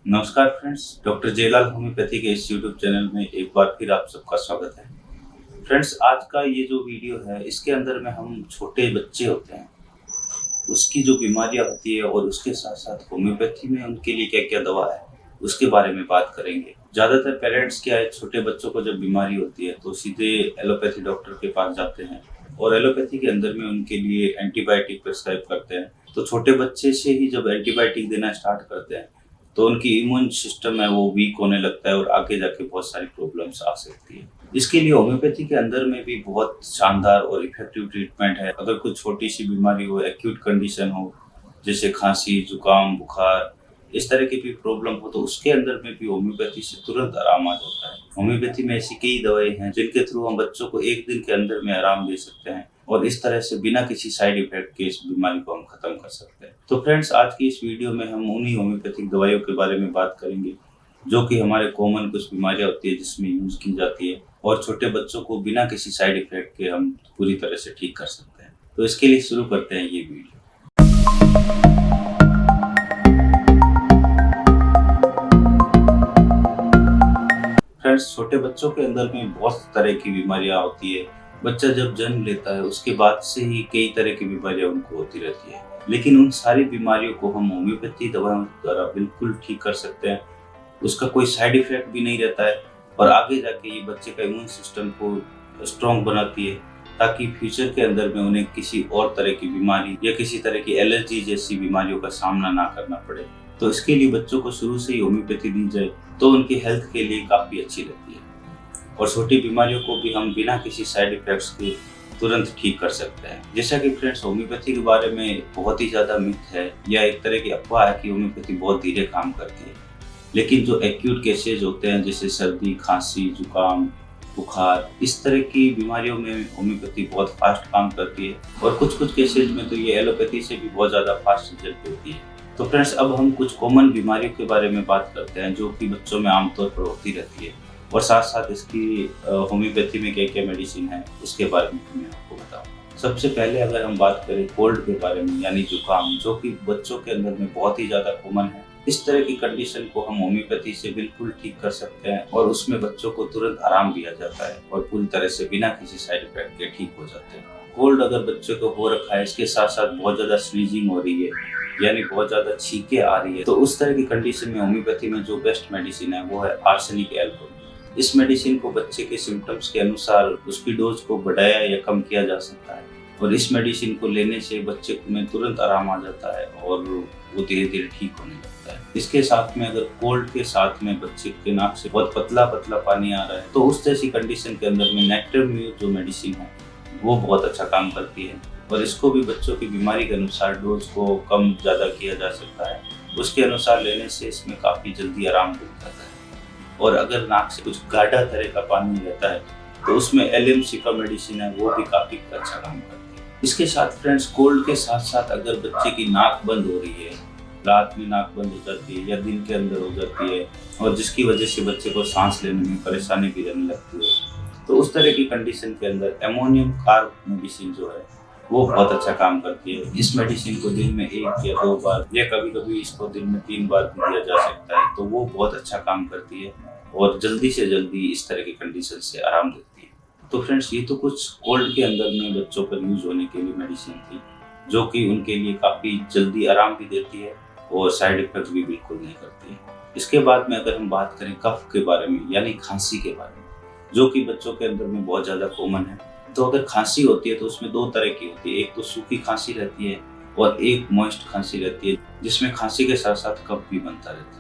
नमस्कार friends, doctor Jailal homeopathy के इस यूट्यूब चैनल में एक बार फिर आप सबका स्वागत है। फ्रेंड्स, आज का ये जो वीडियो है इसके अंदर में हम छोटे बच्चे होते हैं, उसकी जो बीमारियां होती है और उसके साथ साथ होम्योपैथी में उनके लिए क्या क्या दवा है उसके बारे में बात करेंगे। ज़्यादातर पेरेंट्स क्या है, छोटे बच्चों को जब बीमारी होती है तो सीधे एलोपैथी डॉक्टर के पास जाते हैं और एलोपैथी के अंदर में उनके लिए एंटीबायोटिक प्रिस्क्राइब करते हैं। तो छोटे बच्चे से ही जब एंटीबायोटिक देना स्टार्ट करते हैं तो उनकी इम्यून सिस्टम है वो वीक होने लगता है और आगे जाके बहुत सारी प्रॉब्लम्स आ सकती है। इसके लिए होम्योपैथी के अंदर में भी बहुत शानदार और इफेक्टिव ट्रीटमेंट है। अगर कुछ छोटी सी बीमारी हो, एक्यूट कंडीशन हो, जैसे खांसी, जुकाम, बुखार, इस तरह की भी प्रॉब्लम हो, तो उसके अंदर में भी होम्योपैथी से तुरंत आराम आ जाता है। होम्योपैथी में ऐसी कई दवाएं हैं जिनके थ्रू हम बच्चों को एक दिन के अंदर में आराम दे सकते हैं और इस तरह से बिना किसी साइड इफेक्ट के इस बीमारी को हम खत्म कर सकते हैं। तो फ्रेंड्स, आज की इस वीडियो में हम उन्हीं होम्योपैथिक दवाइयों के बारे में बात करेंगे जो कि हमारे कॉमन कुछ बीमारियां होती है जिसमें यूज की जाती है और छोटे बच्चों को बिना किसी साइड इफेक्ट के हम पूरी तरह से ठीक कर सकते हैं। तो इसके लिए शुरू करते हैं ये वीडियो। फ्रेंड्स, छोटे बच्चों के अंदर में बहुत तरह की बीमारियां होती है। बच्चा जब जन्म लेता है उसके बाद से ही कई तरह की बीमारियां उनको होती रहती है, लेकिन उन सारी बीमारियों को हम होम्योपैथी दवाओं द्वारा बिल्कुल ठीक कर सकते हैं। उसका कोई साइड इफेक्ट भी नहीं रहता है और आगे जाके ये बच्चे का इम्यून सिस्टम को स्ट्रॉन्ग बनाती है ताकि फ्यूचर के अंदर में उन्हें किसी और तरह की बीमारी या किसी तरह की एलर्जी जैसी बीमारियों का सामना ना करना पड़े। तो इसके लिए बच्चों को शुरू से ही होम्योपैथी दी जाए तो उनकी हेल्थ के लिए काफ़ी अच्छी रहती है और छोटी बीमारियों को भी हम बिना किसी साइड इफेक्ट्स के तुरंत ठीक कर सकते हैं। जैसा कि फ्रेंड्स, होम्योपैथी के बारे में बहुत ही ज़्यादा मिथ है या एक तरह की अफवाह है कि होम्योपैथी बहुत धीरे काम करती है, लेकिन जो एक्यूट केसेज होते हैं जैसे सर्दी, खांसी, जुकाम, बुखार, इस तरह की बीमारियों में होम्योपैथी बहुत फास्ट काम करती है और कुछ कुछ केसेज में तो ये एलोपैथी से भी बहुत ज़्यादा फास्ट रिजल्ट देती है। तो फ्रेंड्स, अब हम कुछ कॉमन बीमारियों के बारे में बात करते हैं जो कि बच्चों में आमतौर पर होती रहती है और साथ साथ इसकी होम्योपैथी में क्या क्या मेडिसिन है उसके बारे में मैं आपको बताऊँ। सबसे पहले अगर हम बात करें कोल्ड के बारे में, यानी जुकाम, जो कि बच्चों के अंदर में बहुत ही ज़्यादा कॉमन है। इस तरह की कंडीशन को हम होम्योपैथी से बिल्कुल ठीक कर सकते हैं और उसमें बच्चों को तुरंत आराम दिया जाता है और पूरी तरह से बिना किसी साइड इफेक्ट के ठीक हो जाते हैं। कोल्ड अगर बच्चे को हो रखा है, इसके साथ साथ बहुत ज़्यादा स्नीजिंग हो रही है यानी बहुत ज़्यादा छींके आ रही है, तो उस तरह की कंडीशन में होम्योपैथी में जो बेस्ट मेडिसिन है वो है आर्सेनिक एल्कोहल। इस मेडिसिन को बच्चे के सिम्टम्स के अनुसार उसकी डोज को बढ़ाया या कम किया जा सकता है और इस मेडिसिन को लेने से बच्चे में तुरंत आराम आ जाता है और वो धीरे धीरे ठीक होने लगता है। इसके साथ में अगर कोल्ड के साथ में बच्चे के नाक से बहुत पतला पतला पानी आ रहा है तो उस जैसी कंडीशन के अंदर में नेक्टरम्यू जो मेडिसिन है वो बहुत अच्छा काम करती है और इसको भी बच्चों की बीमारी के अनुसार डोज को कम ज़्यादा किया जा सकता है। उसके अनुसार लेने से इसमें काफ़ी जल्दी आराम मिल जाता है। और अगर नाक से कुछ गाढ़ा तरह का पानी रहता है तो उसमें एलएमसी का मेडिसिन है वो भी काफ़ी अच्छा काम करती है। इसके साथ फ्रेंड्स, कोल्ड के साथ साथ अगर बच्चे की नाक बंद हो रही है, रात में नाक बंद हो जाती है या दिन के अंदर हो जाती है और जिसकी वजह से बच्चे को सांस लेने में परेशानी भी रहने लगती है, तो उस तरह की कंडीशन के अंदर अमोनियम कार्ब मेडिसिन जो है वो बहुत अच्छा काम करती है। इस मेडिसिन को दिन में 1 या 2 बार या कभी कभी इसको दिन में 3 बार भी दिया जा सकता है, तो वो बहुत अच्छा काम करती है और जल्दी से जल्दी इस तरह की कंडीशन से आराम देती है। तो फ्रेंड्स, ये तो कुछ कोल्ड के अंदर में बच्चों पर यूज होने के लिए मेडिसिन थी जो कि उनके लिए काफ़ी जल्दी आराम भी देती है और साइड इफेक्ट भी बिल्कुल नहीं करती है। इसके बाद में अगर हम बात करें कफ के बारे में यानी खांसी के बारे में, जो कि बच्चों के अंदर में बहुत ज़्यादा कॉमन है, तो अगर खांसी होती है तो उसमें 2 तरह की होती है। एक तो सूखी खांसी रहती है और एक मॉइस्ट खांसी रहती है जिसमें खांसी के साथ साथ कफ भी बनता रहता है।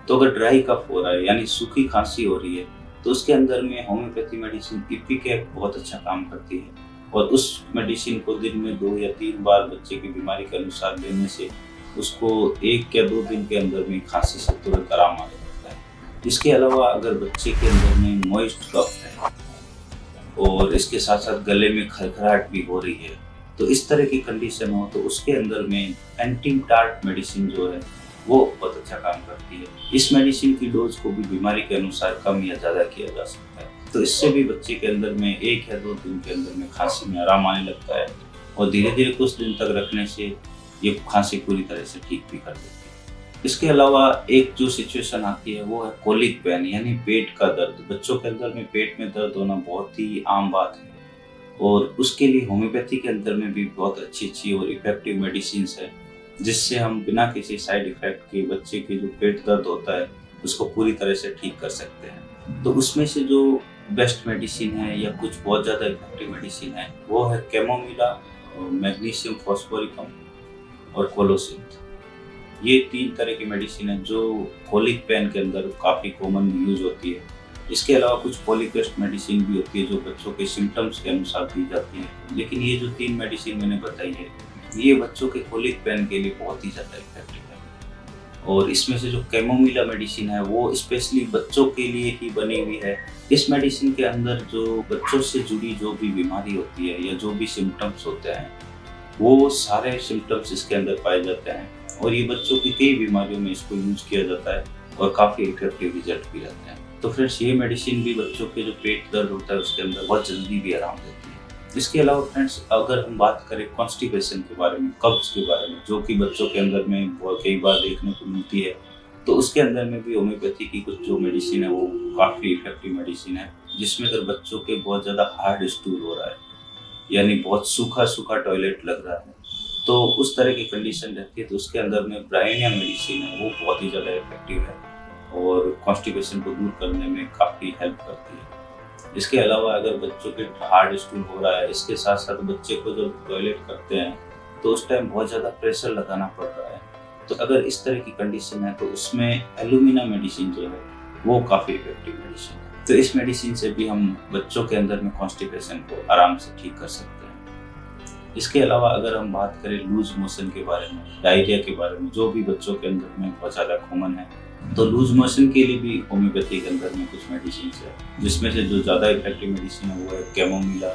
तो अगर ड्राई कफ हो रहा है यानी सूखी खांसी हो रही है तो उसके अंदर में होम्योपैथी मेडिसिन इपिकैप बहुत अच्छा काम करती है और उस मेडिसिन को दिन में 2 या 3 बार बच्चे की बीमारी के अनुसार लेने से उसको 1 या 2 दिन के अंदर में खांसी से तुरंत आराम आ जाता है। इसके अलावा अगर बच्चे के अंदर में मॉइस्ट कफ है और इसके साथ साथ गले में खरखराहट भी हो रही है, तो इस तरह की कंडीशन हो तो उसके अंदर में एंटीटार्ट मेडिसिन जो है वो बहुत अच्छा काम करती है। इस मेडिसिन की डोज को भी बीमारी के अनुसार कम या ज़्यादा किया जा सकता है, तो इससे भी बच्चे के अंदर में 1 या 2 दिन के अंदर में खांसी में आराम आने लगता है और धीरे धीरे कुछ दिन तक रखने से ये खांसी पूरी तरह से ठीक भी कर देती है। इसके अलावा एक जो सिचुएशन आती है वो है कोलिक पेन यानी पेट का दर्द। बच्चों के अंदर में पेट में दर्द होना बहुत ही आम बात है और उसके लिए होम्योपैथी के अंदर में भी बहुत अच्छी और इफेक्टिव मेडिसिन्स है, जिससे हम बिना किसी साइड इफेक्ट के बच्चे के जो पेट दर्द होता है उसको पूरी तरह से ठीक कर सकते हैं। तो उसमें से जो बेस्ट मेडिसिन है या कुछ बहुत ज़्यादा इफेक्टिव मेडिसिन है वो है कैमोमिला, मैग्नीशियम फॉस्फोरिकम और कोलोसिंथ। ये 3 तरह की मेडिसिन है जो कोलिक पेन के अंदर काफ़ी कॉमन यूज होती है। इसके अलावा कुछ पॉलीक्रेस्ट मेडिसिन भी होती है जो बच्चों के सिम्टम्स के अनुसार दी जाती है। लेकिन ये जो 3 मेडिसिन मैंने बताई है ये बच्चों के कोलिक पेन के लिए बहुत ही ज़्यादा इफेक्टिव है। और इसमें से जो कैमोमिला मेडिसिन है वो स्पेशली बच्चों के लिए ही बनी हुई है। इस मेडिसिन के अंदर जो बच्चों से जुड़ी जो भी बीमारी होती है या जो भी सिम्टम्स होते हैं वो सारे सिम्टम्स इसके अंदर पाए जाते हैं और ये बच्चों की कई बीमारियों में इसको यूज किया जाता है और काफ़ी इफेक्टिव रिजल्ट भी रहते हैं। तो फ्रेंड्स ये मेडिसिन भी बच्चों के जो पेट दर्द होता है उसके अंदर बहुत जल्दी भी आराम देती है। इसके अलावा फ्रेंड्स अगर हम बात करें कॉन्स्टिपेशन के बारे में, कब्ज के बारे में, जो कि बच्चों के अंदर में बहुत कई बार देखने को मिलती है, तो उसके अंदर में भी होम्योपैथी की कुछ जो मेडिसिन है वो काफ़ी इफेक्टिव मेडिसिन है। जिसमें अगर बच्चों के बहुत ज़्यादा हार्ड स्टूल हो रहा है यानी बहुत सूखा सूखा टॉयलेट लग रहा है तो उस तरह की कंडीशन रहती है तो उसके अंदर में ब्रायनिया मेडिसिन है वो बहुत ही ज़्यादा इफेक्टिव है और कॉन्स्टिपेशन को दूर करने में काफ़ी हेल्प करती है। इसके अलावा अगर बच्चों के हार्ड स्टूल हो रहा है, इसके साथ साथ बच्चे को जब टॉयलेट करते हैं तो उस टाइम बहुत ज़्यादा प्रेशर लगाना पड़ रहा है, तो अगर इस तरह की कंडीशन है तो उसमें एलुमिना मेडिसिन जो है वो काफ़ी इफेक्टिव मेडिसिन है। तो इस मेडिसिन से भी हम बच्चों के अंदर में कॉन्स्टिपेशन को आराम से ठीक कर सकते हैं। इसके अलावा अगर हम बात करें लूज मोशन के बारे में, डायरिया के बारे में, जो भी बच्चों के अंदर में बहुत ज़्यादा कॉमन है, तो लूज मोशन के लिए भी होम्योपैथी के अंदर में कुछ मेडिसिन है जिसमें से जो ज़्यादा इफेक्टिव मेडिसिन है वो है कैमोमिला,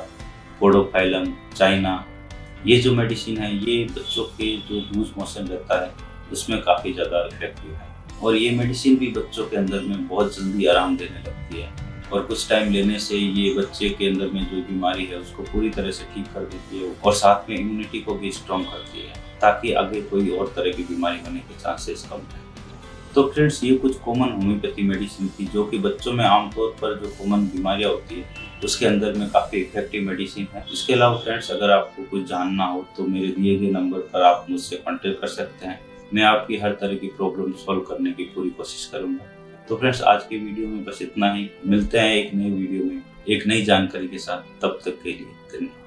पोडोफाइलम, चाइना। ये जो मेडिसिन है ये बच्चों के जो लूज मोशन रहता है उसमें काफ़ी ज़्यादा इफेक्टिव है और ये मेडिसिन भी बच्चों के अंदर में बहुत जल्दी आराम देने लगती है और कुछ टाइम लेने से ये बच्चे के अंदर में जो बीमारी है उसको पूरी तरह से ठीक कर देती है और साथ में इम्यूनिटी को भी स्ट्रॉन्ग करती है ताकि आगे कोई और तरह की बीमारी होने के चांसेस कम है। तो फ्रेंड्स ये कुछ कॉमन होम्योपैथी मेडिसिन थी जो कि बच्चों में आमतौर पर जो कॉमन बीमारियां होती है उसके अंदर में काफ़ी इफेक्टिव मेडिसिन है। इसके अलावा फ्रेंड्स अगर आपको कुछ जानना हो तो मेरे दिए गए नंबर पर आप मुझसे कॉन्टेक्ट कर सकते हैं। मैं आपकी हर तरह की प्रॉब्लम सॉल्व करने की पूरी कोशिश करूंगा। तो फ्रेंड्स आज की वीडियो में बस इतना ही। मिलते हैं एक नई वीडियो में एक नई जानकारी के साथ। तब तक के लिए धन्यवाद।